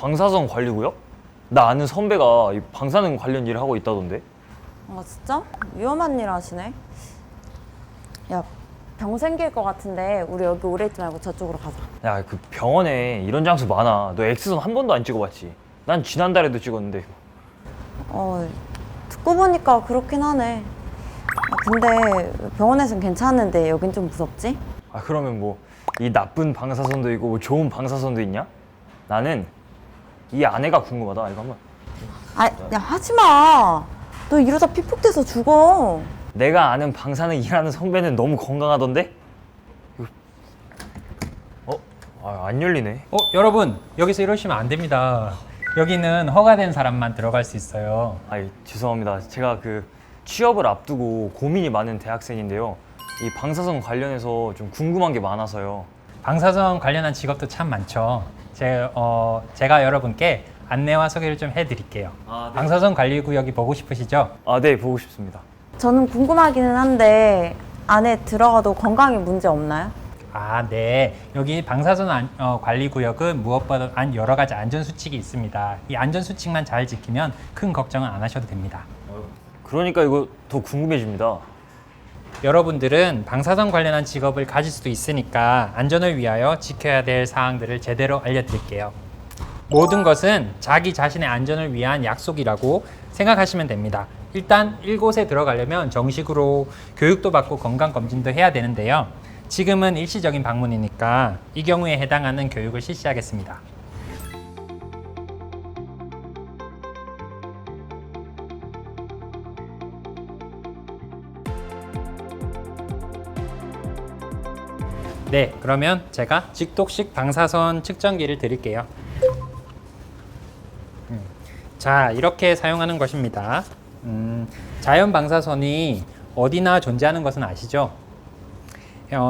방사선 관리구역? 나 아는 선배가 이 방사능 관련 일을 하고 있다던데. 아 진짜? 위험한 일 하시네. 야, 병 생길 것 같은데 우리 여기 오래 있지 말고 저쪽으로 가자. 야, 그 병원에 이런 장소 많아. 너 X선 한 번도 안 찍어봤지? 난 지난달에도 찍었는데. 듣고 보니까 그렇긴 하네. 근데 병원에선 괜찮은데 여긴 좀 무섭지? 아, 그러면 뭐 이 나쁜 방사선도 있고 뭐 좋은 방사선도 있냐? 나는 이 아내가 궁금하다. 이거 한번. 야 하지 마. 너 이러다 피폭돼서 죽어. 내가 아는 방사능 일하는 선배는 너무 건강하던데? 안 열리네. 여러분 여기서 이러시면 안 됩니다. 여기는 허가된 사람만 들어갈 수 있어요. 아이, 죄송합니다. 제가 그 취업을 앞두고 고민이 많은 대학생인데요. 이 방사선 관련해서 좀 궁금한 게 많아서요. 방사선 관련한 직업도 참 많죠. 제가 여러분께 안내와 소개를 좀 해드릴게요. 네. 방사선 관리구역이 보고 싶으시죠? 아, 네, 보고 싶습니다. 저는 궁금하기는 한데 안에 들어가도 건강에 문제 없나요? 네. 여기 방사선 관리구역은 무엇보다 여러 가지 안전수칙이 있습니다. 이 안전수칙만 잘 지키면 큰 걱정은 안 하셔도 됩니다. 그러니까 이거 더 궁금해집니다. 여러분들은 방사선 관련한 직업을 가질 수도 있으니까 안전을 위하여 지켜야 될 사항들을 제대로 알려드릴게요. 모든 것은 자기 자신의 안전을 위한 약속이라고 생각하시면 됩니다. 일단 이곳에 들어가려면 정식으로 교육도 받고 건강검진도 해야 되는데요. 지금은 일시적인 방문이니까 이 경우에 해당하는 교육을 실시하겠습니다. 네, 그러면 제가 직독식 방사선 측정기를 드릴게요. 자, 이렇게 사용하는 것입니다. 자연 방사선이 어디나 존재하는 것은 아시죠?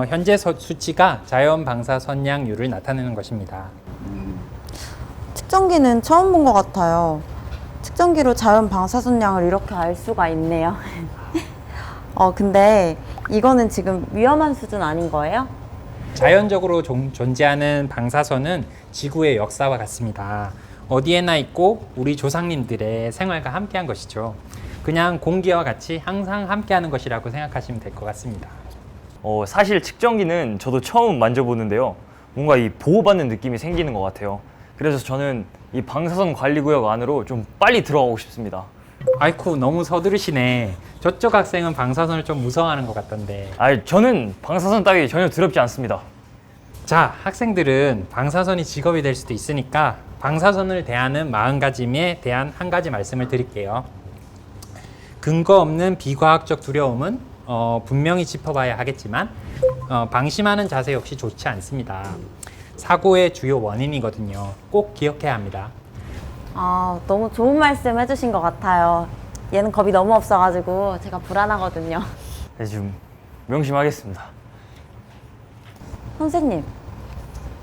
현재 수치가 자연 방사선량률을 나타내는 것입니다. 측정기는 처음 본 것 같아요. 측정기로 자연 방사선량을 이렇게 알 수가 있네요. 근데 이거는 지금 위험한 수준 아닌 거예요? 자연적으로 존재하는 방사선은 지구의 역사와 같습니다. 어디에나 있고 우리 조상님들의 생활과 함께한 것이죠. 그냥 공기와 같이 항상 함께하는 것이라고 생각하시면 될 것 같습니다. 사실 측정기는 저도 처음 만져보는데요. 뭔가 이 보호받는 느낌이 생기는 것 같아요. 그래서 저는 이 방사선 관리구역 안으로 좀 빨리 들어가고 싶습니다. 아이쿠, 너무 서두르시네. 저쪽 학생은 방사선을 좀 무서워하는 것 같던데. 저는 방사선 따위 전혀 두렵지 않습니다. 자, 학생들은 방사선이 직업이 될 수도 있으니까 방사선을 대하는 마음가짐에 대한 한 가지 말씀을 드릴게요. 근거 없는 비과학적 두려움은 분명히 짚어봐야 하겠지만 방심하는 자세 역시 좋지 않습니다. 사고의 주요 원인이거든요. 꼭 기억해야 합니다. 너무 좋은 말씀 해주신 것 같아요. 얘는 겁이 너무 없어가지고 제가 불안하거든요. 네, 좀 명심하겠습니다. 선생님,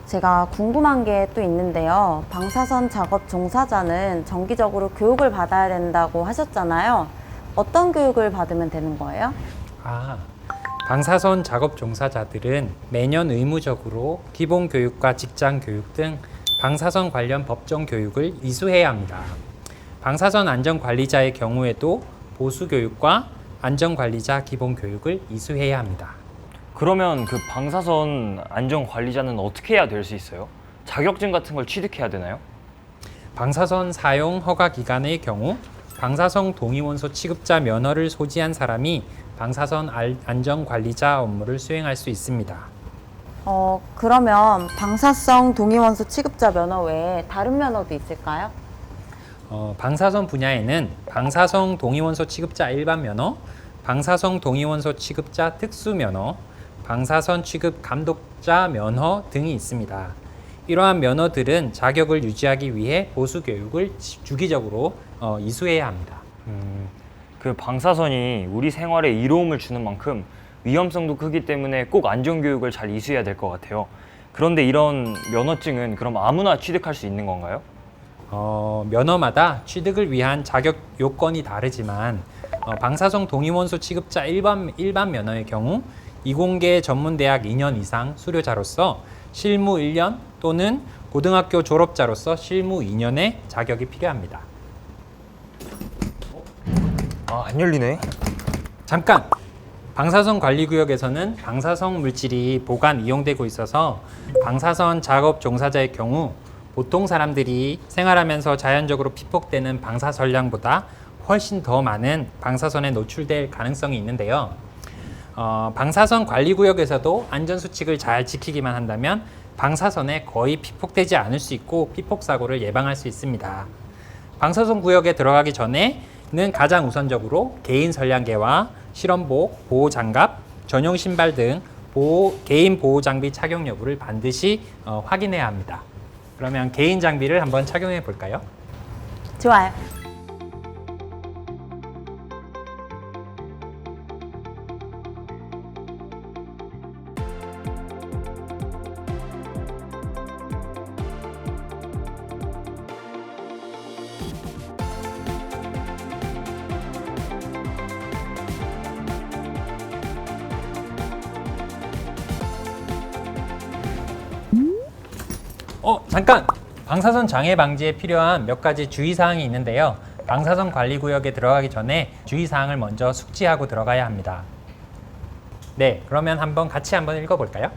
제가 궁금한 게 또 있는데요. 방사선 작업 종사자는 정기적으로 교육을 받아야 된다고 하셨잖아요. 어떤 교육을 받으면 되는 거예요? 방사선 작업 종사자들은 매년 의무적으로 기본 교육과 직장 교육 등 방사선 관련 법정 교육을 이수해야 합니다. 방사선 안전관리자의 경우에도 보수 교육과 안전관리자 기본 교육을 이수해야 합니다. 그러면 그 방사선 안전관리자는 어떻게 해야 될 수 있어요? 자격증 같은 걸 취득해야 되나요? 방사선 사용 허가 기간의 경우 방사선 동위원소 취급자 면허를 소지한 사람이 방사선 안전관리자 업무를 수행할 수 있습니다. 그러면 방사성 동위원소 취급자 면허 외에 다른 면허도 있을까요? 방사선 분야에는 방사성 동위원소 취급자 일반 면허, 방사성 동위원소 취급자 특수 면허, 방사선 취급 감독자 면허 등이 있습니다. 이러한 면허들은 자격을 유지하기 위해 보수 교육을 주기적으로 이수해야 합니다. 그 방사선이 우리 생활에 이로움을 주는 만큼 위험성도 크기 때문에 꼭 안전교육을 잘 이수해야 될 것 같아요. 그런데 이런 면허증은 그럼 아무나 취득할 수 있는 건가요? 면허마다 취득을 위한 자격 요건이 다르지만 방사성 동위원소 취급자 일반 면허의 경우 이공계 전문대학 2년 이상 수료자로서 실무 1년 또는 고등학교 졸업자로서 실무 2년의 자격이 필요합니다. 아, 안 열리네. 잠깐! 방사선 관리구역에서는 방사성 물질이 보관 이용되고 있어서 방사선 작업 종사자의 경우 보통 사람들이 생활하면서 자연적으로 피폭되는 방사선량보다 훨씬 더 많은 방사선에 노출될 가능성이 있는데요. 방사선 관리구역에서도 안전수칙을 잘 지키기만 한다면 방사선에 거의 피폭되지 않을 수 있고 피폭사고를 예방할 수 있습니다. 방사선 구역에 들어가기 전에는 가장 우선적으로 개인 선량계와 실험복, 보호장갑, 전용 신발 등 개인 보호장비 착용 여부를 반드시 확인해야 합니다. 그러면 개인 장비를 한번 착용해 볼까요? 좋아요. 잠깐! 방사선 장애 방지에 필요한 몇 가지 주의사항이 있는데요. 방사선 관리구역에 들어가기 전에 주의사항을 먼저 숙지하고 들어가야 합니다. 네, 그러면 같이 한번 읽어볼까요?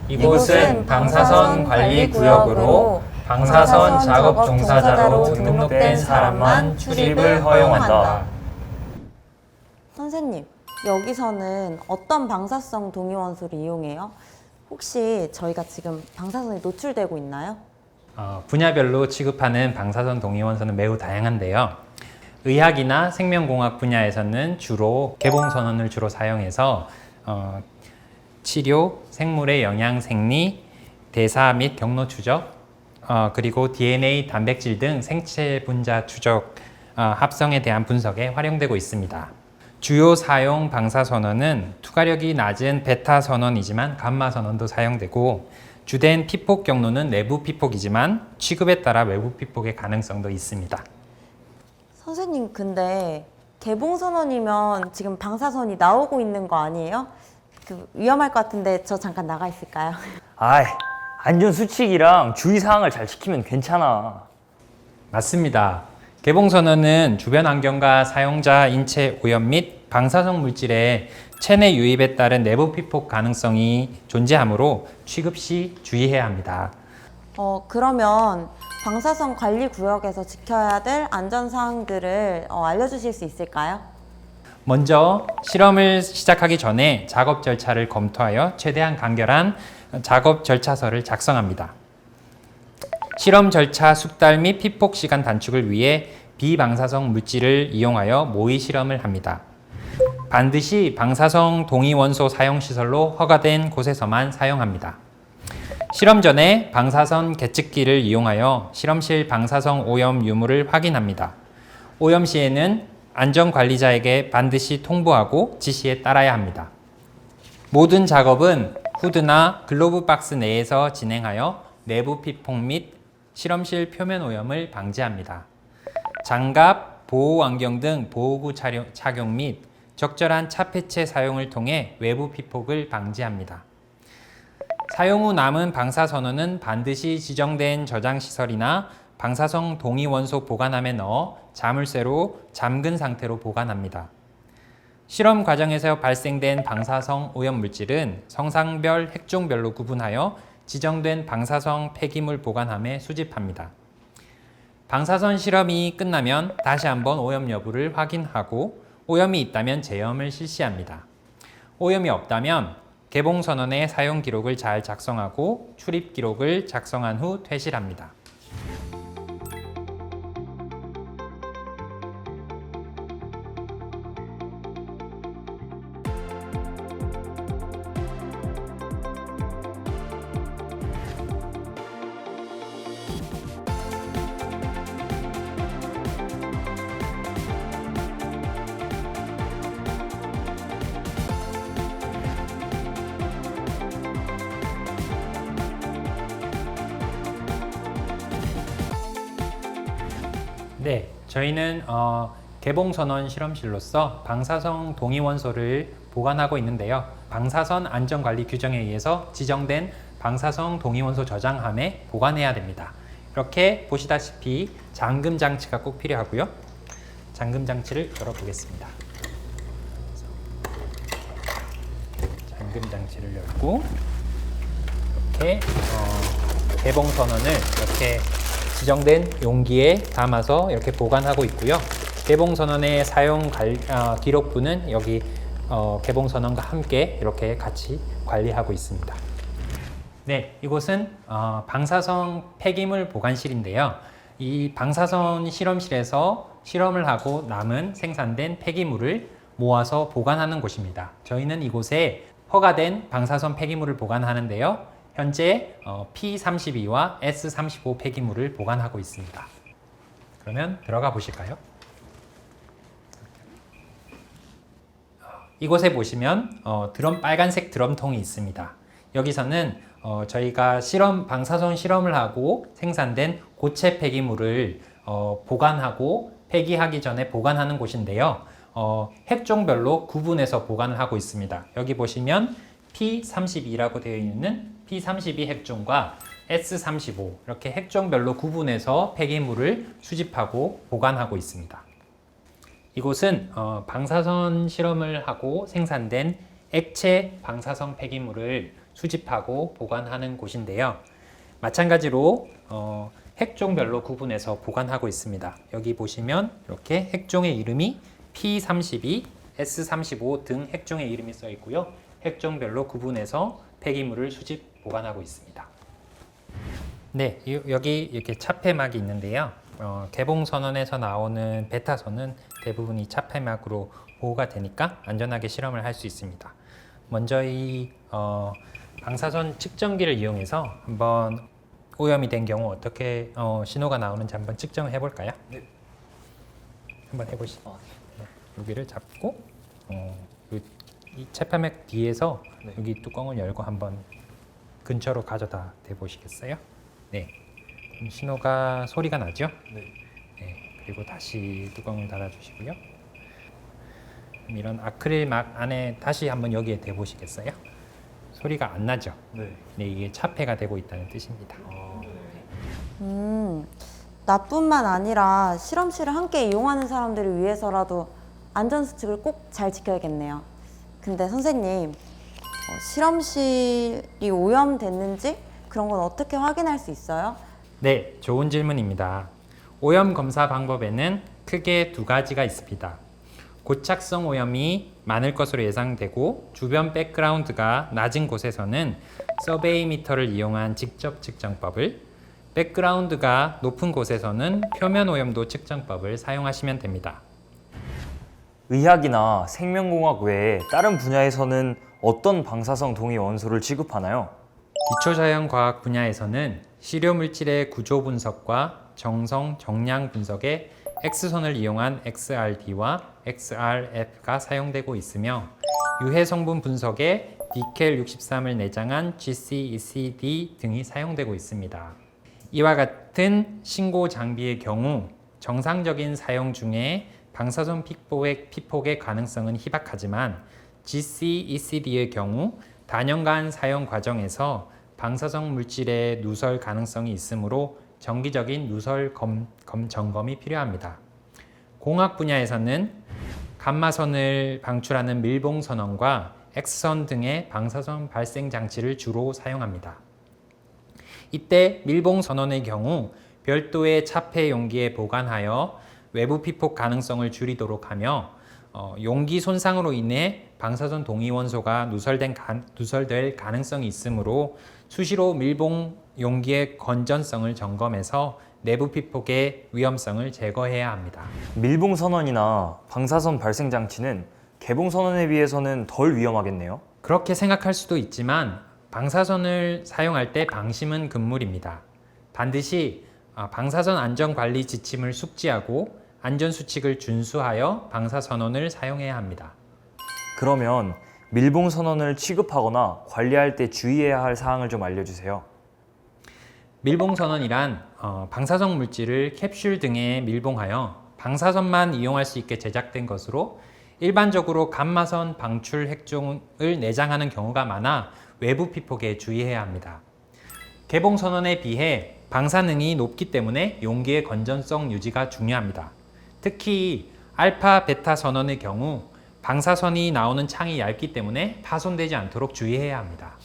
이곳은 방사선 관리구역으로 방사선 작업 종사자로 등록된 사람만 출입을 허용한다. 선생님, 여기서는 어떤 방사성 동위원소를 이용해요? 혹시 저희가 지금 방사선에 노출되고 있나요? 분야별로 취급하는 방사선 동위원소는 매우 다양한데요. 의학이나 생명공학 분야에서는 주로 개봉선언을 주로 사용해서 치료, 생물의 영양 생리, 대사 및 경로 추적, 그리고 DNA, 단백질 등 생체 분자 추적, 합성에 대한 분석에 활용되고 있습니다. 주요 사용 방사선언은 투과력이 낮은 베타 선언이지만 감마 선언도 사용되고, 주된 피폭 경로는 내부 피폭이지만 취급에 따라 외부 피폭의 가능성도 있습니다. 선생님, 근데 개봉선언이면 지금 방사선이 나오고 있는 거 아니에요? 위험할 것 같은데 저 잠깐 나가 있을까요? 아이, 안전수칙이랑 주의사항을 잘 지키면 괜찮아. 맞습니다. 개봉선언은 주변 환경과 사용자 인체 오염 및 방사성 물질의 체내 유입에 따른 내부 피폭 가능성이 존재하므로 취급 시 주의해야 합니다. 그러면 방사선 관리 구역에서 지켜야 될 안전사항들을 알려주실 수 있을까요? 먼저 실험을 시작하기 전에 작업 절차를 검토하여 최대한 간결한 작업 절차서를 작성합니다. 실험 절차 숙달 및 피폭 시간 단축을 위해 비방사성 물질을 이용하여 모의 실험을 합니다. 반드시 방사성 동위원소 사용 시설로 허가된 곳에서만 사용합니다. 실험 전에 방사선 계측기를 이용하여 실험실 방사성 오염 유무를 확인합니다. 오염 시에는 안전관리자에게 반드시 통보하고 지시에 따라야 합니다. 모든 작업은 후드나 글로브 박스 내에서 진행하여 내부 피폭 및 실험실 표면 오염을 방지합니다. 장갑, 보호 안경 등 보호구 착용 및 적절한 차폐체 사용을 통해 외부 피폭을 방지합니다. 사용 후 남은 방사선언은 반드시 지정된 저장시설이나 방사성 동위원소 보관함에 넣어 자물쇠로 잠근 상태로 보관합니다. 실험 과정에서 발생된 방사성 오염 물질은 성상별, 핵종별로 구분하여 지정된 방사성 폐기물 보관함에 수집합니다. 방사선 실험이 끝나면 다시 한번 오염 여부를 확인하고 오염이 있다면 재염을 실시합니다. 오염이 없다면 개봉선언의 사용 기록을 잘 작성하고 출입 기록을 작성한 후 퇴실합니다. 네, 저희는 개봉선언 실험실로서 방사성 동위원소를 보관하고 있는데요. 방사선 안전관리 규정에 의해서 지정된 방사성 동위원소 저장함에 보관해야 됩니다. 이렇게 보시다시피 잠금 장치가 꼭 필요하고요. 잠금 장치를 열어보겠습니다. 잠금 장치를 열고 이렇게 개봉 선언을 이렇게 지정된 용기에 담아서 이렇게 보관하고 있고요. 개봉 선언의 사용 기록부는 여기 개봉 선언과 함께 이렇게 같이 관리하고 있습니다. 네, 이곳은 방사성 폐기물 보관실인데요. 이 방사선 실험실에서 실험을 하고 남은 생산된 폐기물을 모아서 보관하는 곳입니다. 저희는 이곳에 허가된 방사선 폐기물을 보관하는데요. 현재 P32와 S35 폐기물을 보관하고 있습니다. 그러면 들어가 보실까요? 이곳에 보시면 빨간색 드럼통이 있습니다. 여기서는 저희가 방사선 실험을 하고 생산된 고체 폐기물을 보관하고 폐기하기 전에 보관하는 곳인데요. 핵종별로 구분해서 보관을 하고 있습니다. 여기 보시면 P32라고 되어 있는 P32 핵종과 S35 이렇게 핵종별로 구분해서 폐기물을 수집하고 보관하고 있습니다. 이곳은 방사선 실험을 하고 생산된 액체 방사성 폐기물을 수집하고 보관하는 곳인데요. 마찬가지로 핵종별로 구분해서 보관하고 있습니다. 여기 보시면 이렇게 핵종의 이름이 P32, S35 등 핵종의 이름이 써 있고요. 핵종별로 구분해서 폐기물을 수집 보관하고 있습니다. 네, 여기 이렇게 차폐막이 있는데요. 개봉 선언에서 나오는 베타선은 대부분이 차폐막으로 보호가 되니까 안전하게 실험을 할 수 있습니다. 먼저 이 방사선 측정기를 이용해서 한번 오염이 된 경우 어떻게 신호가 나오는지 한번 측정을 해볼까요? 네. 한번 해보시죠. 여기를 잡고 이 차폐막 뒤에서 네. 여기 뚜껑을 열고 한번 근처로 가져다 대보시겠어요? 네. 그럼 소리가 나죠? 네. 네. 그리고 다시 뚜껑을 닫아주시고요. 그럼 이런 아크릴막 안에 다시 한번 여기에 대보시겠어요? 소리가 안 나죠? 네. 네, 이게 차폐가 되고 있다는 뜻입니다. 나뿐만 아니라 실험실을 함께 이용하는 사람들을 위해서라도 안전수칙을 꼭 잘 지켜야겠네요. 근데 선생님, 실험실이 오염됐는지 그런 건 어떻게 확인할 수 있어요? 네, 좋은 질문입니다. 오염 검사 방법에는 크게 두 가지가 있습니다. 고착성 오염이 많을 것으로 예상되고 주변 백그라운드가 낮은 곳에서는 서베이 미터를 이용한 직접 측정법을, 백그라운드가 높은 곳에서는 표면 오염도 측정법을 사용하시면 됩니다. 의학이나 생명공학 외에 다른 분야에서는 어떤 방사성 동위 원소를 취급하나요? 기초자연과학 분야에서는 실효물질의 구조 분석과 정성, 정량 분석에 X선을 이용한 XRD와 XRF가 사용되고 있으며 유해 성분 분석에 니켈 63을 내장한 GC-ECD 등이 사용되고 있습니다. 이와 같은 신고 장비의 경우 정상적인 사용 중에 방사선 피폭의 가능성은 희박하지만 GC-ECD의 경우 단연간 사용 과정에서 방사성 물질의 누설 가능성이 있으므로 정기적인 누설 점검이 필요합니다. 공학 분야에서는 감마선을 방출하는 밀봉선언과 X선 등의 방사선 발생 장치를 주로 사용합니다. 이때 밀봉선언의 경우 별도의 차폐 용기에 보관하여 외부 피폭 가능성을 줄이도록 하며 용기 손상으로 인해 방사선 동위원소가 누설될 가능성이 있으므로 수시로 밀봉 용기의 건전성을 점검해서 내부 피폭의 위험성을 제거해야 합니다. 밀봉 선언이나 방사선 발생 장치는 개봉 선언에 비해서는 덜 위험하겠네요. 그렇게 생각할 수도 있지만 방사선을 사용할 때 방심은 금물입니다. 반드시 방사선 안전관리 지침을 숙지하고 안전수칙을 준수하여 방사선언을 사용해야 합니다. 그러면 밀봉 선언을 취급하거나 관리할 때 주의해야 할 사항을 좀 알려주세요. 밀봉선언이란 방사성 물질을 캡슐 등에 밀봉하여 방사선만 이용할 수 있게 제작된 것으로 일반적으로 감마선 방출 핵종을 내장하는 경우가 많아 외부 피폭에 주의해야 합니다. 개봉 선원에 비해 방사능이 높기 때문에 용기의 건전성 유지가 중요합니다. 특히 알파, 베타 선원의 경우 방사선이 나오는 창이 얇기 때문에 파손되지 않도록 주의해야 합니다.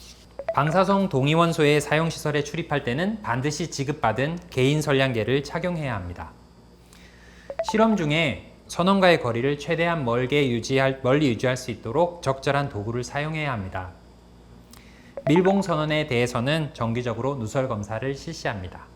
방사성 동위원소의 사용시설에 출입할 때는 반드시 지급받은 개인 선량계를 착용해야 합니다. 실험 중에 선원과의 거리를 최대한 멀리 유지할 수 있도록 적절한 도구를 사용해야 합니다. 밀봉 선원에 대해서는 정기적으로 누설 검사를 실시합니다.